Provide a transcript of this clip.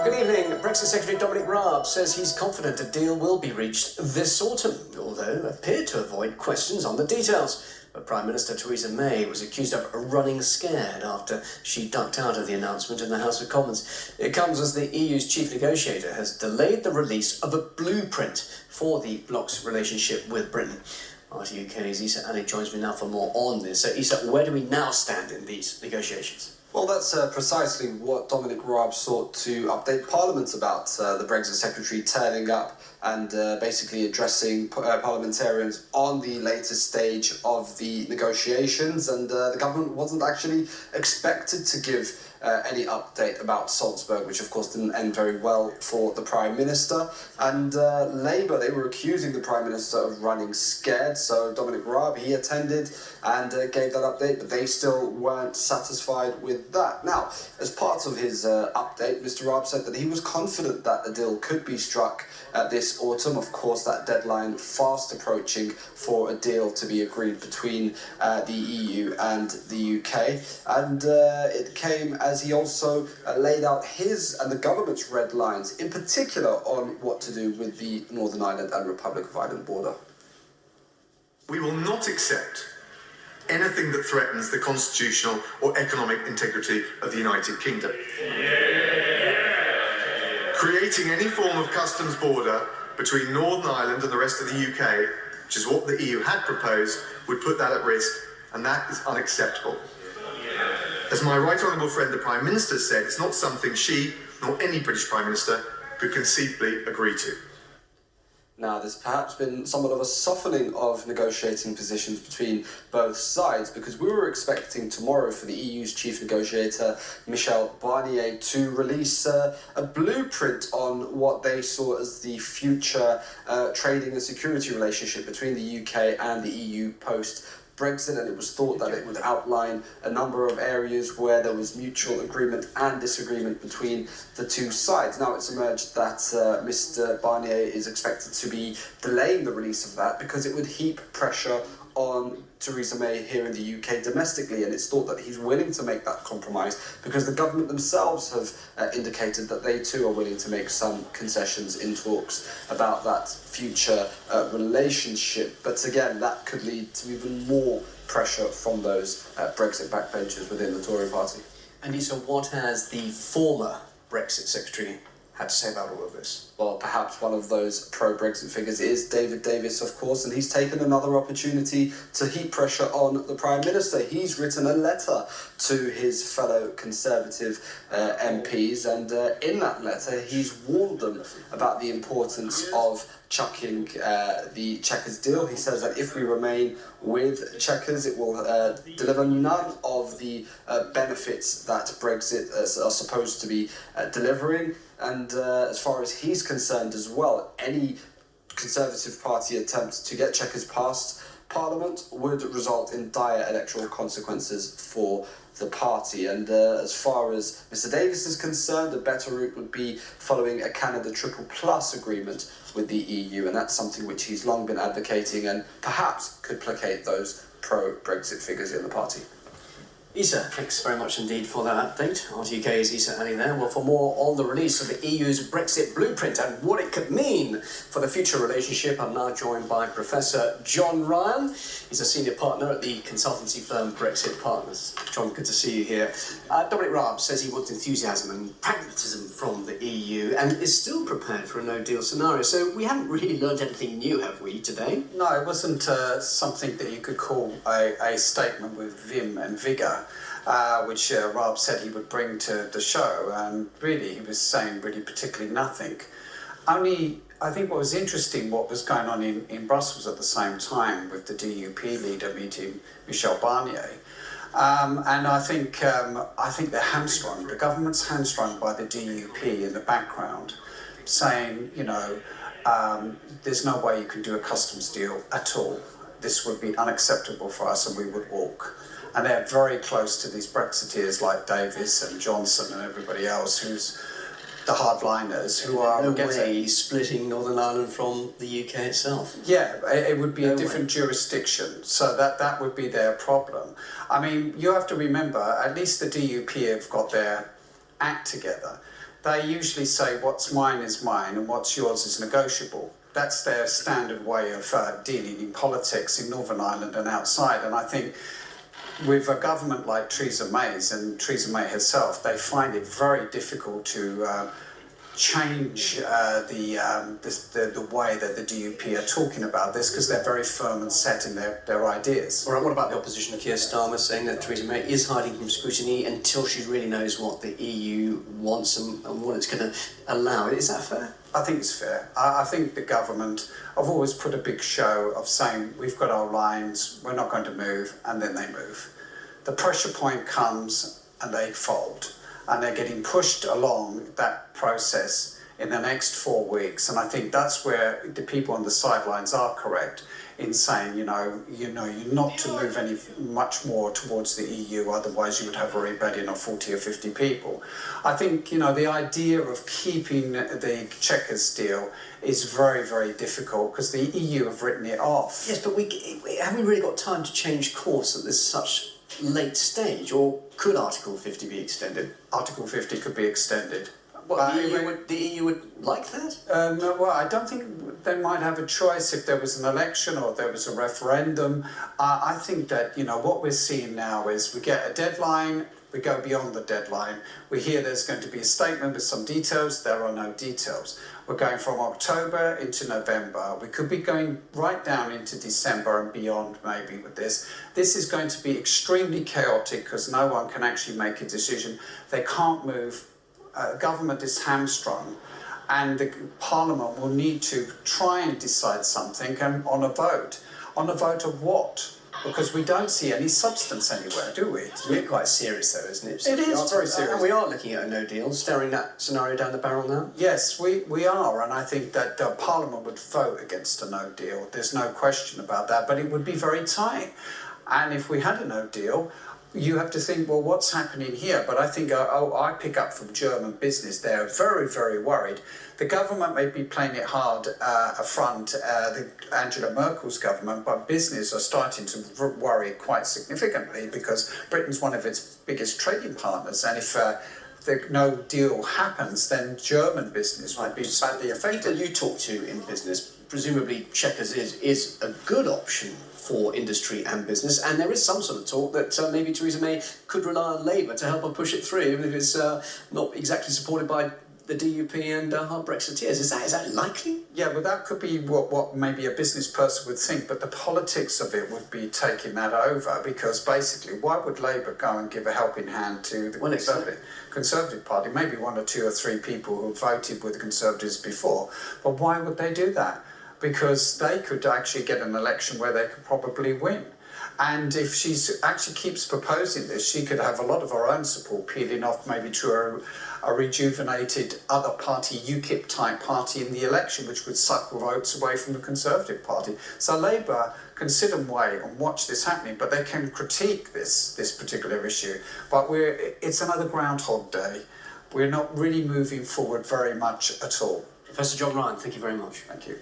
Good evening. Brexit Secretary Dominic Raab says he's confident a deal will be reached this autumn, although appeared to avoid questions on the details. But Prime Minister Theresa May was accused of running scared after she ducked out of the announcement in the House of Commons. It comes as the EU's chief negotiator has delayed the release of a blueprint for the bloc's relationship with Britain. RTUK's Issa Ali joins me now for more on this. So Issa, where do we now stand in these negotiations? Well, that's precisely what Dominic Raab sought to update Parliament about, the Brexit Secretary turning up and basically addressing parliamentarians on the latest stage of the negotiations. And the government wasn't actually expected to give any update about Salzburg, which of course didn't end very well for the Prime Minister. And Labour, they were accusing the Prime Minister of running scared. So Dominic Raab, he attended and gave that update, but they still weren't satisfied with that. Now, as part of his update, Mr. Raab said that he was confident that a deal could be struck this autumn. Of course, that deadline fast approaching for a deal to be agreed between the EU and the UK. And it came as he also laid out his and the government's red lines, in particular on what to do with the Northern Ireland and Republic of Ireland border. We will not accept anything that threatens the constitutional or economic integrity of the United Kingdom. Creating any form of customs border between Northern Ireland and the rest of the UK, which is what the EU had proposed, would put that at risk, and that is unacceptable. As my right honourable friend the Prime Minister said, it's not something she, nor any British Prime Minister, could conceivably agree to. Now, there's perhaps been somewhat of a softening of negotiating positions between both sides, because we were expecting tomorrow for the EU's chief negotiator, Michel Barnier, to release a blueprint on what they saw as the future trading and security relationship between the UK and the EU post-Brexit, and it was thought that it would outline a number of areas where there was mutual agreement and disagreement between the two sides. Now, it's emerged that Mr. Barnier is expected to be delaying the release of that because it would heap pressure on Theresa May here in the UK domestically, and it's thought that he's willing to make that compromise because the government themselves have indicated that they too are willing to make some concessions in talks about that future relationship. But again, that could lead to even more pressure from those Brexit backbenchers within the Tory party. And Issa, what has the former Brexit Secretary had to say about all of this? Well, perhaps one of those pro-Brexit figures is David Davis, of course, and he's taken another opportunity to heap pressure on the Prime Minister. He's written a letter to his fellow Conservative MPs, and in that letter, he's warned them about the importance of chucking the Chequers deal. He says that if we remain with Chequers, it will deliver none of the benefits that Brexit are supposed to be delivering. And as far as he's concerned as well, any Conservative Party attempts to get Chequers past Parliament would result in dire electoral consequences for the party. And as far as Mr. Davis is concerned, a better route would be following a Canada Triple Plus agreement with the EU, and that's something which he's long been advocating and perhaps could placate those pro-Brexit figures in the party. Issa, thanks very much indeed for that update. RTUK's Issa Ali there. Well, for more on the release of the EU's Brexit blueprint and what it could mean for the future relationship, I'm now joined by Professor John Ryan. He's a senior partner at the consultancy firm Brexit Partners. John, good to see you here. Dominic Raab says he wants enthusiasm and pragmatism from the EU and is still prepared for a no-deal scenario. So we haven't really learned anything new, have we, today? No, it wasn't something that you could call a statement with vim and vigour. Which Raab said he would bring to the show, and really he was saying really particularly nothing. Only, I think what was interesting, what was going on in Brussels at the same time with the DUP leader meeting Michel Barnier, and I think they're hamstrung. The government's hamstrung by the DUP in the background, saying, there's no way you can do a customs deal at all. This would be unacceptable for us and we would walk. And they're very close to these Brexiteers like Davis and Johnson and everybody else, who's the hardliners, who are... No way splitting Northern Ireland from the UK itself. Yeah, it would be a different jurisdiction, so that would be their problem. I mean, you have to remember, at least the DUP have got their act together. they usually say what's mine is mine and what's yours is negotiable. That's their standard way of dealing in politics in Northern Ireland and outside. And I think with a government like Theresa May's and Theresa May herself, they find it very difficult to change the way that the DUP are talking about this, because they're very firm and set in their ideas. All right, what about the opposition of Keir Starmer saying that Theresa May is hiding from scrutiny until she really knows what the EU wants and what it's going to allow? Is that fair? I think it's fair. I think the government have always put a big show of saying we've got our lines, we're not going to move, and then they move. The pressure point comes and they fold. And they're getting pushed along that process in the next 4 weeks. And I think that's where the people on the sidelines are correct in saying, you're not to move any much more towards the EU, otherwise you would have a rebellion of 40 or 50 people. I think, the idea of keeping the Chequers deal is very, very difficult because the EU have written it off. Yes, but have we really got time to change course at this such late stage, or could Article 50 be extended? Article 50 could be extended. What, the EU would like that? No, well, I don't think they might have a choice if there was an election or there was a referendum. I think that, what we're seeing now is we get a deadline, we go beyond the deadline. We hear there's going to be a statement with some details, there are no details. We're going from October into November. We could be going right down into December and beyond maybe with this. This is going to be extremely chaotic because no one can actually make a decision. They can't move. Government is hamstrung, and the Parliament will need to try and decide something on a vote. On a vote of what? Because we don't see any substance anywhere, do we? It's really quite serious though, isn't it? It is very serious. And we are looking at a no deal, staring that scenario down the barrel now. Yes, we are, and I think that Parliament would vote against a no deal. There's no question about that, but it would be very tight. And if we had a no deal, you have to think, well, what's happening here? But I think I pick up from German business. They're very, very worried. The government may be playing it hard affront Angela Merkel's government, but business are starting to worry quite significantly because Britain's one of its biggest trading partners. And if the no deal happens, then German business might be badly affected. People you talk to in business, presumably Chequers is a good option for industry and business, and there is some sort of talk that maybe Theresa May could rely on Labour to help her push it through, even if it's not exactly supported by the DUP and hard Brexiteers. Is that likely? Yeah, well, that could be what maybe a business person would think, but the politics of it would be taking that over, because basically, why would Labour go and give a helping hand to the Conservative Party? Maybe 1 or 2 or 3 people who voted with the Conservatives before, but why would they do that? Because they could actually get an election where they could probably win. And if she actually keeps proposing this, she could have a lot of her own support peeling off maybe to a rejuvenated other party, UKIP-type party in the election, which would suck votes away from the Conservative Party. So Labour can sit and wait and watch this happening, but they can critique this particular issue. But it's another Groundhog Day. We're not really moving forward very much at all. Professor John Ryan, thank you very much. Thank you.